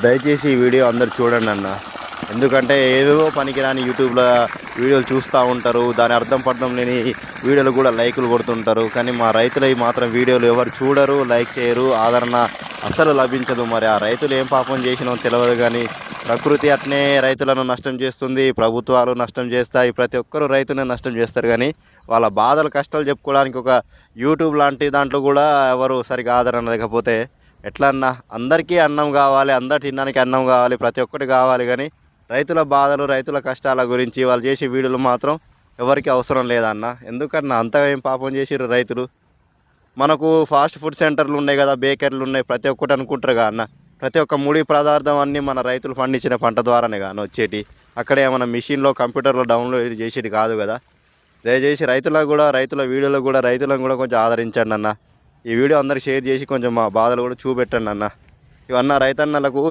దయచేసి ఈ వీడియో అందరు చూడండి అన్న. ఎందుకంటే ఏదో పనికిరాని యూట్యూబ్లో వీడియోలు చూస్తూ ఉంటారు. దాని అర్థం పర్థం లేని వీడియోలు కూడా లైకులు కొడుతుంటారు. కానీ మా రైతులవి మాత్రం వీడియోలు ఎవరు చూడరు, లైక్ చేయరు, ఆదరణ అస్సలు లభించదు. మరి ఆ రైతులు ఏం పాపం చేసినో తెలియదు. కానీ ప్రకృతి అట్నే రైతులను నష్టం చేస్తుంది, ప్రభుత్వాలు నష్టం చేస్తాయి, ప్రతి ఒక్కరు రైతుని నష్టం చేస్తారు. కానీ వాళ్ళ బాధలు కష్టాలు చెప్పుకోవడానికి ఒక యూట్యూబ్ లాంటి దాంట్లో కూడా ఎవరు సరిగా ఆదరణ లేకపోతే ఎట్లా అన్న? అందరికీ అన్నం కావాలి, అందరు తినడానికి అన్నం కావాలి, ప్రతి ఒక్కటి కావాలి. కానీ రైతుల బాధలు, రైతుల కష్టాల గురించి వాళ్ళు చేసే వీడియోలు మాత్రం ఎవరికి అవసరం లేదన్న. ఎందుకన్నా అంతగా ఏం పాపం చేసిర్రు రైతులు? మనకు ఫాస్ట్ ఫుడ్ సెంటర్లు ఉన్నాయి కదా, బేకరీలు ఉన్నాయి, ప్రతి ఒక్కటి అనుకుంటారుగా అన్న. ప్రతి ఒక్క ముడి పదార్థం అన్నీ మన రైతులు పండించిన పంట ద్వారానే కానీ వచ్చేటి. అక్కడే మన మిషన్లో కంప్యూటర్లో డౌన్లోడ్ చేసేది కాదు కదా. దయచేసి రైతులకు కూడా, రైతుల వీడియోలో కూడా రైతులను కూడా కొంచెం ఆదరించండి అన్న. ఈ వీడియో అందరికి షేర్ చేసి కొంచెం మా బాధలు కూడా చూపెట్టండి అన్న. ఇవన్న రైతన్నలకు